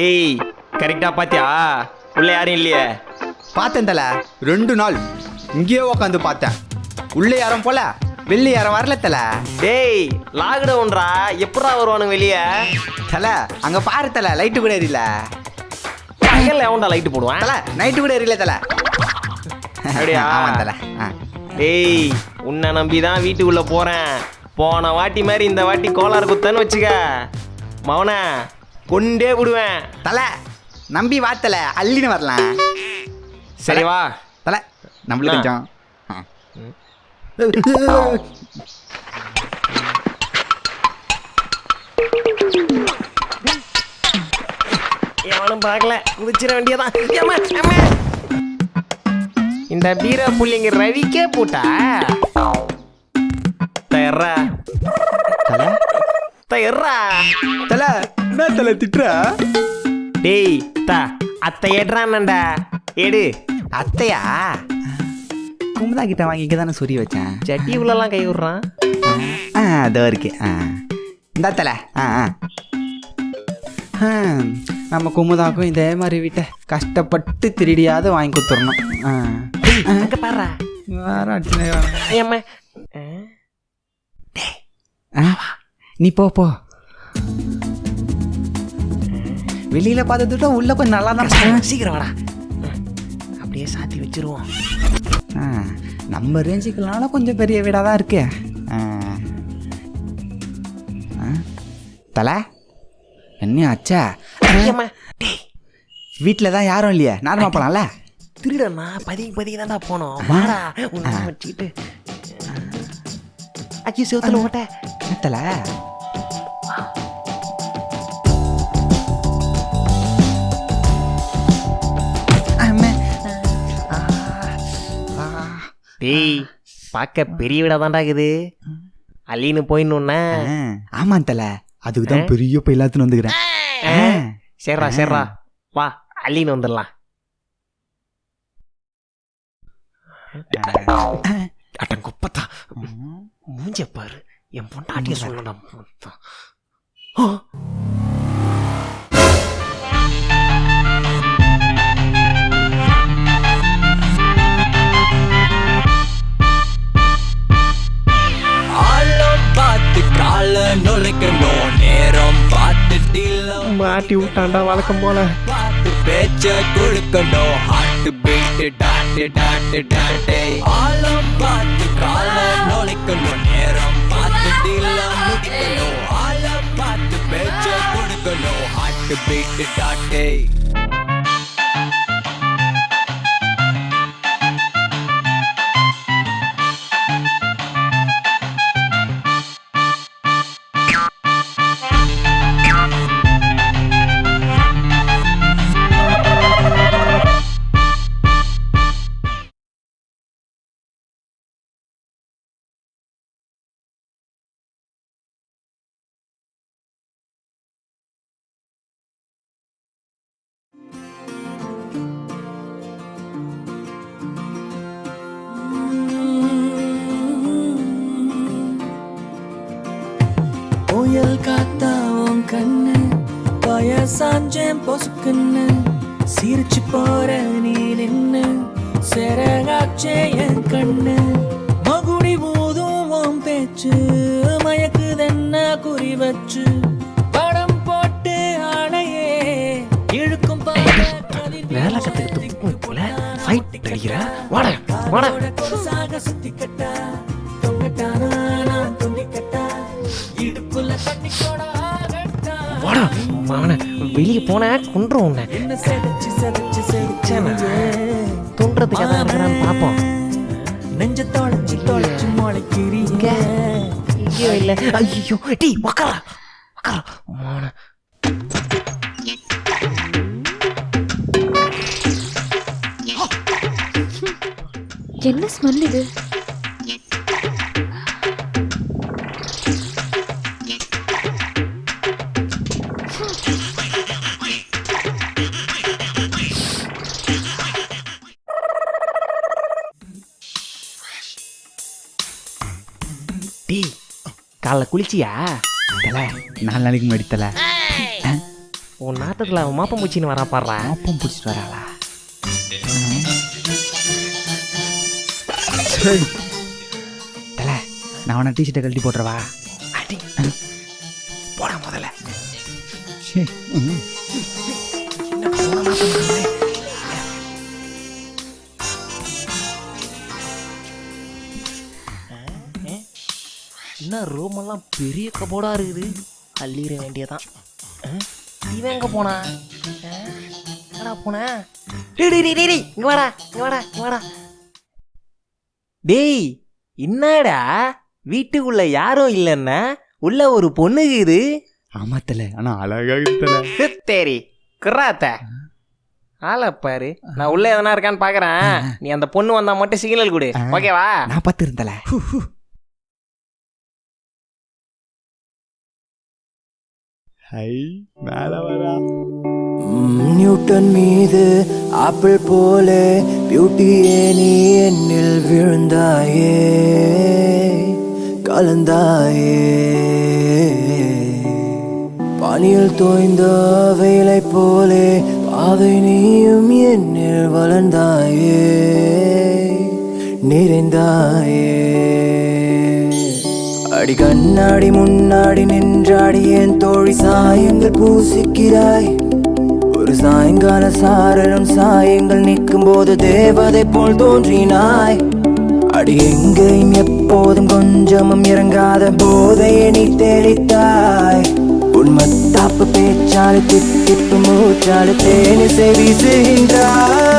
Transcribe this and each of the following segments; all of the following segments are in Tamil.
ஏய் கரெக்டா பாத்தியா? உள்ள யாரும் இல்லையே. பார்த்தேன் தல, 2 நாள் இங்கேயே உட்காந்து பார்த்தேன். உள்ளே யாரும் போல, வெளியே யாரும் வரல தல. டேய் லாக்டவுன்ரா, எப்படா வருவானுங்க வெளியே? தல அங்க பாரு தல, லைட்டு கூட எரியல. பகல்ல எவன்டா லைட் போடுவான்? தல நைட்டு கூட எரியல தல. அப்படியா? ஆமா தல. டேய் உன்னை நம்பிதான் வீட்டுக்குள்ள போறேன். போன வாட்டி மாதிரி இந்த வாட்டி கோளாறு குத்தன்னு வச்சுக்க, மவனை கொண்டே விடுவேன். தல நம்பி வா தல, அள்ளின்னு வரலாம். சரி வா தல, நம்மளுக்கு கொஞ்சம் எவனும் பார்க்கல, குதிச்சிட வேண்டியதான். இந்த பீரா புள்ளிங்க ரவிக்கே போட்டா தர்றா தல. தர்றா. தல என்ன தல திட்டுற? டேய் தா அத்தை ஏடுறான்டா, எடு. அத்தையா? குமுதா கிட்ட வாங்கி இங்கே தானே சொறி வச்சேன். சட்டி உள்ளலாம் கை விடுறான். அதோ இருக்கு. இந்த தல. நம்ம குமுதாக்கும் இதே மாதிரி வீட்டை கஷ்டப்பட்டு திருடியாவது வாங்கி கொடுத்துடணும். அங்க பாரு வேற அடிச்சுனே. நீ போ போ. வெளியில பார்த்ததுட்டா உள்ள கொஞ்சம் நல்லா தான். சீக்கிரம் வாடா, அப்படியே சாத்தி வச்சிருவோம். நம்ம ரேஞ்சுக்குனால கொஞ்சம் பெரிய வீடாக தான் இருக்கு. தலை என்ன ஆச்சா? வீட்டில் தான் யாரும் இல்லையே, நார்மா போகலாம்ல. திருடண்ணா பதிக்கு தான்டா போனோம். வாடா உன்னை வச்சுக்கிட்டு அச்சி செவத்துல ஓட்ட. தலை டேய் பார்க்க பெரிய வீடா தான்டா இருக்குது. அள்ளின்னு போயிடணுன்னா. ஆமாம் தலை, அதுக்கு தான் பெரிய இப்போ எல்லாத்துன்னு வந்துக்கிறேன். சரிடா சரிடா, வா அள்ளின்னு வந்துடலாம். அட்டங்குப்பத்தா மூஞ்ச பாரு, என் பொண்டாட்டிய சொல்லணும். மாட்டி விட்டாண்டா வழக்கம் போல. பேச்ச கொடுக்கணும், heartbeat dot dot dot. ஆலம் பார்த்து கால நுழைக்கணும், நேரம் பார்த்து டீல முடிக்கணும். ஆலம் பார்த்து பேச்ச கொடுக்கணும், ஹார்ட் பீட் டாட். புயல் காத்தாவும் கண்ணு வயசாஞ்சேன் பொசுக்குன்னு சிரிச்சு போற நீ நின்னு செரகாச்சே என் கண்ணு. மகுடி ஊதும் பேச்சு மயக்குதென்ன குறி வச்சு படம் போட்டு ஆளையே இழுக்கும் வேலை கத்துக்கிட்டு ஃபைட் அடிக்கிற. வாடா வாடா சாக சுத்தி கட்டா தொங்கட்டானா நான் துண்டி கட்டா இடுப்புல தண்ணி கூட வாடா அவனை வெளியே போன குன்றும் உன்னை. என்ன செடிச்சு செடிச்சு செடிச்சு தோன்றதுக்கு எதாவது இருக்கிறான்னு பார்ப்போம். நெஞ்ச தொலைச்சு தொலைச்சு முளைக்கிறீங்க. ஐயோ இல்லை, ஐயோ டீ உக்காரா உக்காரா மான. என்ன ஸ்மெல் இது? டீ காலைல குளிச்சியா? தலை 4 நாளைக்கு முன்னாடி தலை. உன் நாட்டத்தில் அவன் மாப்பம் பூச்சின்னு வரா பாடுறா. மாப்பம் பிடிச்சிட்டு வராளா? தல, நான் அவனை டிஷர்ட்டை கழட்டி போட்டுறவா? அடி போடா முதல்ல. என்ன போன மாப்பம் பண்ணுறேன். என்ன ரூமெல்லாம் பெரிய கபோர்டாக இருக்குது. அள்ளிட வேண்டியதான். இவன் எங்கே போனா? என்னடா போன? இங்கே வாடா, இங்கே வாடா, இங்கே வாடா. டேய், என்னடா வீட்டுக்குள்ள யாரும் இல்லைன்னா உள்ள ஒரு பொண்ணுக்குது. ஆமா தல, ஆனா அழகா தல. தேரி கிராத்த ஆளை பாரு. நான் உள்ள எதனா இருக்கான்னு பாக்குறேன். நீ அந்த பொண்ணு வந்தா மட்டும் சிக்னல் கொடு, ஓகேவா? நான் பார்த்து இருந்தல. ஹை, மேல வரா. நியூட்டன் மீது ஆப்பிள் போலே பியூட்டியே நீ என்னில் விழுந்தாயே, கலந்தாயே. பனியில் தோய்ந்த வெயிலை போலே பாவை நீயும் என்னில் வளர்ந்தாயே, நிறைந்தாயே. அடி கண்ணாடி முன்னாடி நின்றாடி என் தோழி சாயங்கள் பூசிக்கிறாய். ஒரு சாயங்கால சாரலும் சாயங்கள் நிற்கும் போது தேவதை போல் தோன்றினாய். அடி எங்கேயும் எப்போதும் கொஞ்சமும் இறங்காத போதையை நீ தெளித்தாய். உண்மத்தாப்பு பேச்சாலு தித்திப்பு மூச்சாலு தேனிசை வீசுகின்றாய்.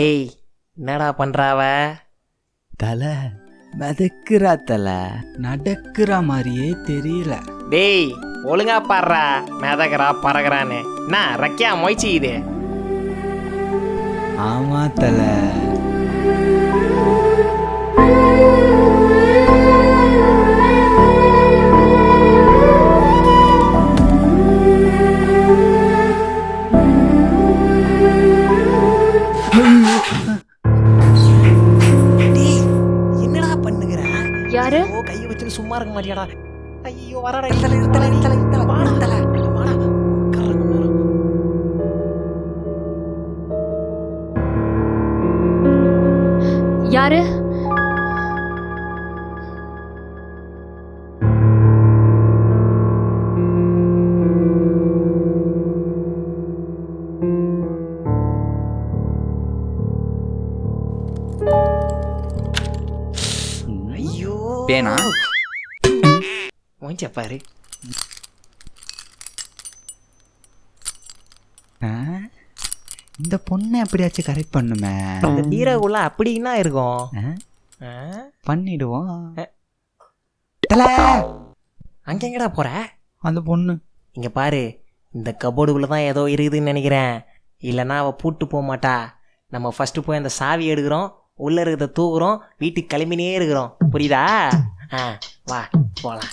ஏய், என்னடா பண்றாவ? தல மிதக்குறா தல, நடக்குற மாதிரியே தெரியல. டேய், ஒழுங்கா பாடுறா. மிதக்கிறா பறகுறான்னு என்ன ரக்கியா மொய்ச்சி இது? ஆமா தல. என்னடா பண்ணுகிற? யாரு? ஓ, கையை வச்சுட்டு சும்மா இருக்க மாட்டியாடா? ஐயோ, வரடா. இத்தல வாடா தல, வாடா. உட்கார்ற கொஞ்ச நேரம். யாரு? ஐயோ, பேனா? மொய்ச்ச பாரு. இந்த பொண்ணை எப்படியாச்சும் கரெக்ட் பண்ணுமே. இந்த பீராக்குள்ள அப்படின்னா இருக்கும். ஆ? பண்ணிடுவோம். தல, அங்க எங்கடா போற? அந்த பொண்ணு இங்க பாரு, இந்த கபோர்டுக்குள்ள தான் ஏதோ இருக்குதுன்னு நினைக்கிறேன். இல்லைன்னா அவ பூட்டு போக மாட்டா. நம்ம ஃபர்ஸ்ட் போய் அந்த சாவி எடுக்கிறோம், உள்ள இருக்கிறத தூக்குறோம், வீட்டுக்கு கிளம்பினே இருக்கிறோம். புரியுதா? வா போலாம்.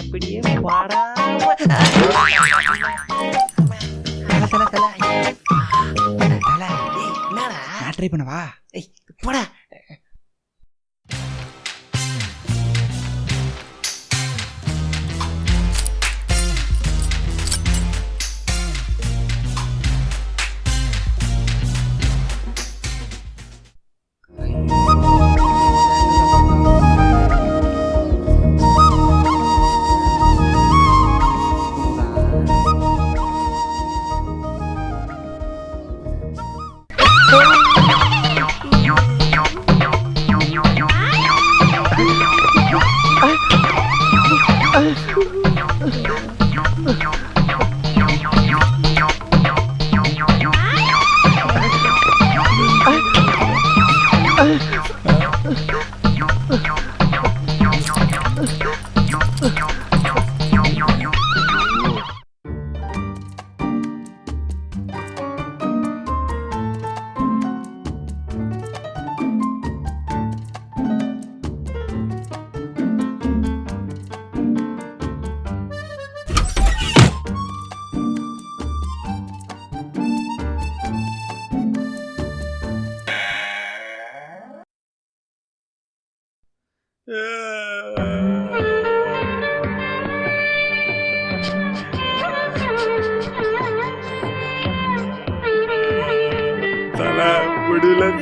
அப்படியே வாடாம என்னடா நான் ட்ரை பண்ணவா? போடா.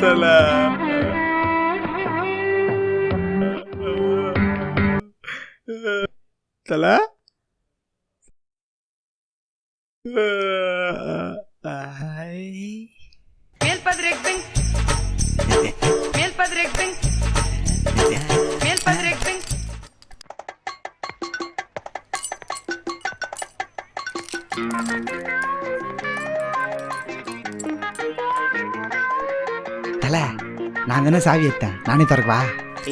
தலை தலை தல நான் தானே சாவி எடுத்தேன் நானே திறக்கவா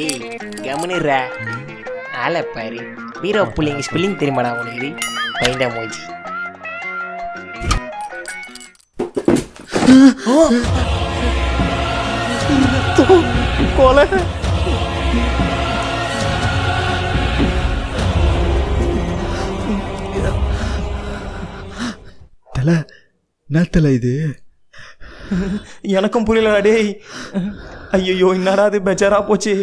ஏய் கவனிடுற ஆளை பாரு வீரோ புள்ளிங்க ஸ்பெல்லிங் தெரியுமாடா உனக்கு பைண்டா மூஞ்சி கொலை தல என்ன தல இது எனக்கும் புரியலடா டேய் ஐயோ என்னடா அது பெஜாரா போச்சு